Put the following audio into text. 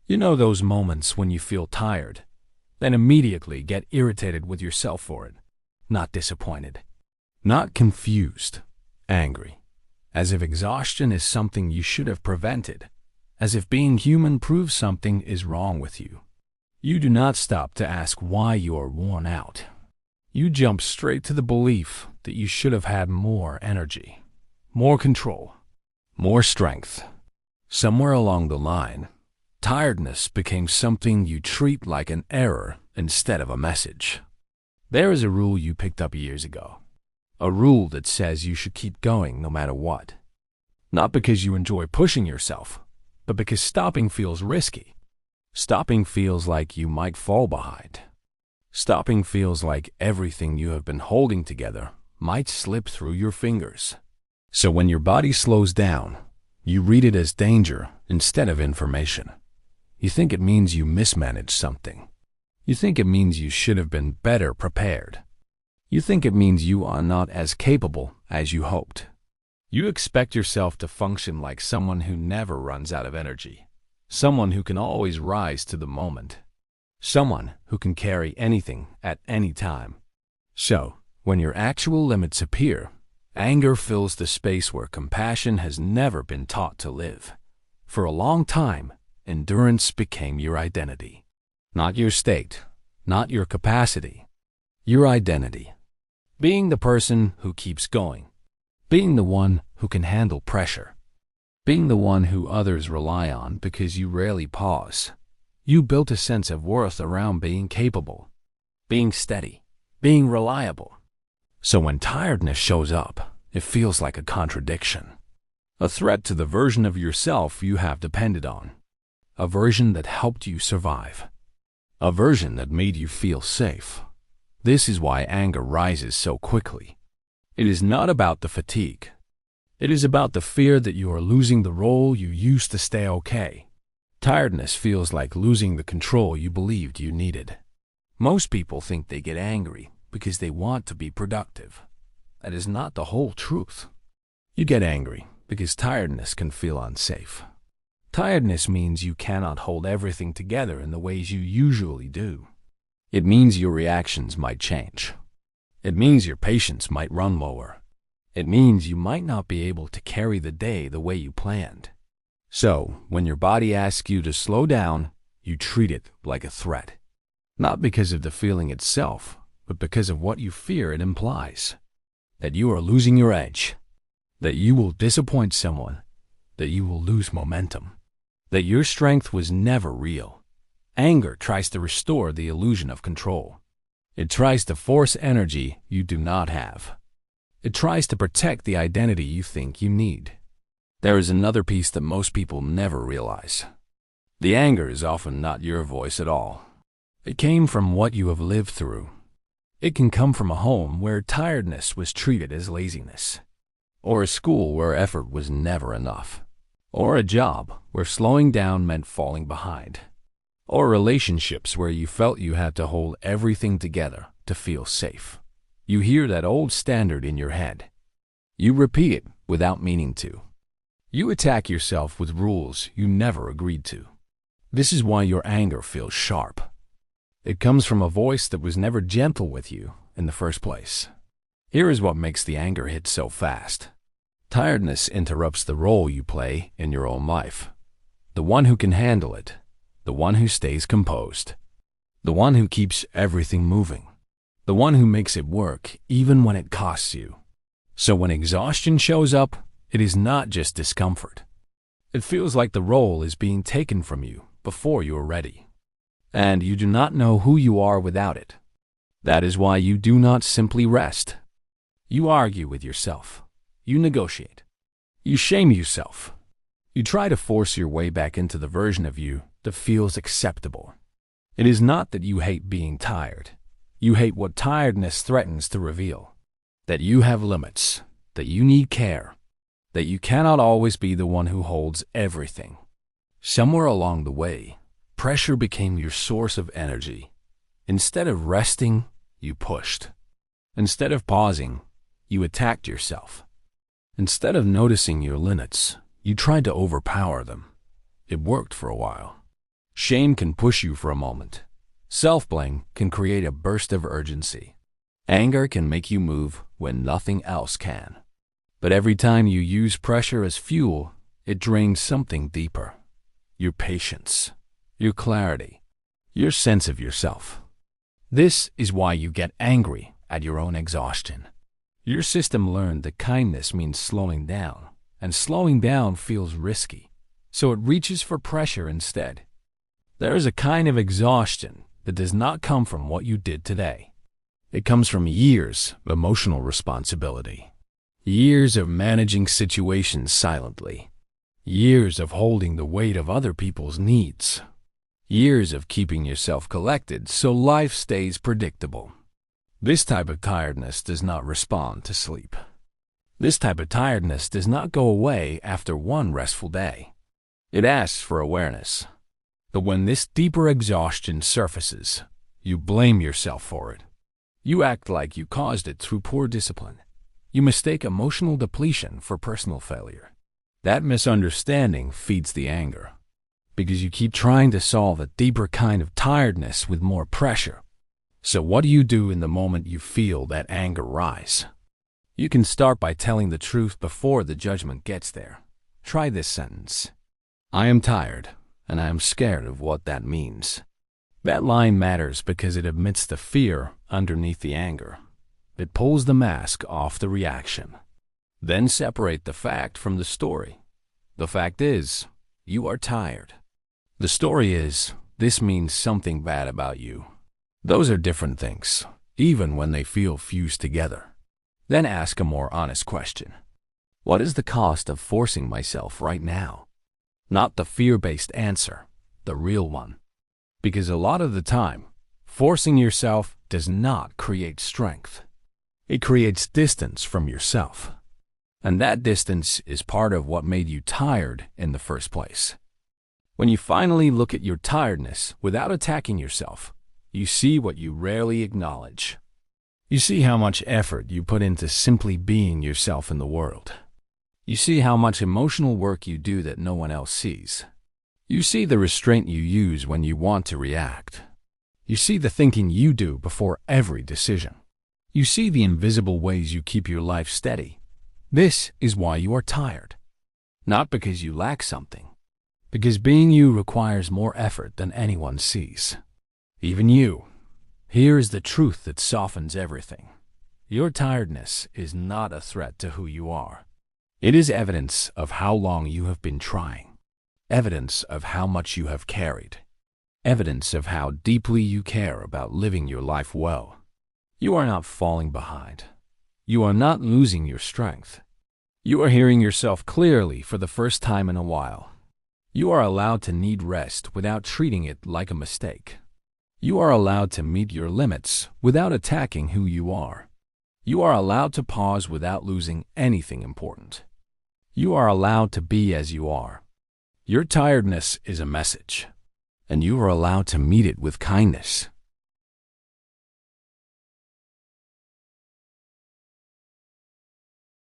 You know those moments when you feel tired, then immediately get irritated with yourself for it. Not disappointed. Not confused. Angry. As if exhaustion is something you should have prevented. As if being human proves something is wrong with you. You do not stop to ask why you are worn out. You jump straight to the belief that you should have had more energy, more control, more strength. Somewhere along the line, tiredness became something you treat like an error instead of a message. There is a rule you picked up years ago. A rule that says you should keep going no matter what. Not because you enjoy pushing yourself, but because stopping feels risky. Stopping feels like you might fall behind. Stopping feels like everything you have been holding together might slip through your fingers. So when your body slows down, you read it as danger instead of information. You think it means you mismanaged something. You think it means you should have been better prepared. You think it means you are not as capable as you hoped. You expect yourself to function like someone who never runs out of energy. Someone who can always rise to the moment. Someone who can carry anything at any time. So, when your actual limits appear, anger fills the space where compassion has never been taught to live. For a long time, endurance became your identity. Not your state, not your capacity, your identity. Being the person who keeps going. Being the one who can handle pressure. Being the one who others rely on because you rarely pause. You built a sense of worth around being capable, being steady, being reliable. So when tiredness shows up, it feels like a contradiction. A threat to the version of yourself you have depended on. A version that helped you survive. A version that made you feel safe. This is why anger rises so quickly. It is not about the fatigue. It is about the fear that you are losing the role you used to stay okay. Tiredness feels like losing the control you believed you needed. Most people think they get angry because they want to be productive. That is not the whole truth. You get angry because tiredness can feel unsafe. Tiredness means you cannot hold everything together in the ways you usually do. It means your reactions might change. It means your patience might run lower. It means you might not be able to carry the day the way you planned. So, when your body asks you to slow down, you treat it like a threat. Not because of the feeling itself, but because of what you fear it implies. That you are losing your edge. That you will disappoint someone. That you will lose momentum. That your strength was never real. Anger tries to restore the illusion of control. It tries to force energy you do not have. It tries to protect the identity you think you need. There is another piece that most people never realize. The anger is often not your voice at all. It came from what you have lived through. It can come from a home where tiredness was treated as laziness, or a school where effort was never enough, or a job where slowing down meant falling behind, or relationships where you felt you had to hold everything together to feel safe. You hear that old standard in your head. You repeat it without meaning to. You attack yourself with rules you never agreed to. This is why your anger feels sharp. It comes from a voice that was never gentle with you in the first place. Here is what makes the anger hit so fast. Tiredness interrupts the role you play in your own life. The one who can handle it. The one who stays composed. The one who keeps everything moving. The one who makes it work even when it costs you. So when exhaustion shows up, it is not just discomfort. It feels like the role is being taken from you before you are ready. And you do not know who you are without it. That is why you do not simply rest. You argue with yourself. You negotiate. You shame yourself. You try to force your way back into the version of you that feels acceptable. It is not that you hate being tired. You hate what tiredness threatens to reveal. That you have limits. That you need care. That you cannot always be the one who holds everything. Somewhere along the way, pressure became your source of energy. Instead of resting, you pushed. Instead of pausing, you attacked yourself. Instead of noticing your limits, you tried to overpower them. It worked for a while. Shame can push you for a moment. Self-blame can create a burst of urgency. Anger can make you move when nothing else can. But every time you use pressure as fuel, it drains something deeper. Your patience, your clarity, your sense of yourself. This is why you get angry at your own exhaustion. Your system learned that kindness means slowing down, and slowing down feels risky, so it reaches for pressure instead. There is a kind of exhaustion that does not come from what you did today. It comes from years of emotional responsibility, years of managing situations silently, years of holding the weight of other people's needs, years of keeping yourself collected so life stays predictable. This type of tiredness does not respond to sleep. This type of tiredness does not go away after one restful day. It asks for awareness. But when this deeper exhaustion surfaces, you blame yourself for it. You act like you caused it through poor discipline. You mistake emotional depletion for personal failure. That misunderstanding feeds the anger, because you keep trying to solve a deeper kind of tiredness with more pressure. So what do you do in the moment you feel that anger rise? You can start by telling the truth before the judgment gets there. Try this sentence. I am tired, and I am scared of what that means. That line matters because it admits the fear underneath the anger. It pulls the mask off the reaction. Then separate the fact from the story. The fact is, you are tired. The story is, this means something bad about you. Those are different things, even when they feel fused together. Then ask a more honest question. What is the cost of forcing myself right now? Not the fear-based answer, the real one. Because a lot of the time, forcing yourself does not create strength. It creates distance from yourself. And that distance is part of what made you tired in the first place. When you finally look at your tiredness without attacking yourself, you see what you rarely acknowledge. You see how much effort you put into simply being yourself in the world. You see how much emotional work you do that no one else sees. You see the restraint you use when you want to react. You see the thinking you do before every decision. You see the invisible ways you keep your life steady. This is why you are tired. Not because you lack something. Because being you requires more effort than anyone sees. Even you. Here is the truth that softens everything. Your tiredness is not a threat to who you are. It is evidence of how long you have been trying. Evidence of how much you have carried. Evidence of how deeply you care about living your life well. You are not falling behind. You are not losing your strength. You are hearing yourself clearly for the first time in a while. You are allowed to need rest without treating it like a mistake. You are allowed to meet your limits without attacking who you are. You are allowed to pause without losing anything important. You are allowed to be as you are. Your tiredness is a message, and you are allowed to meet it with kindness.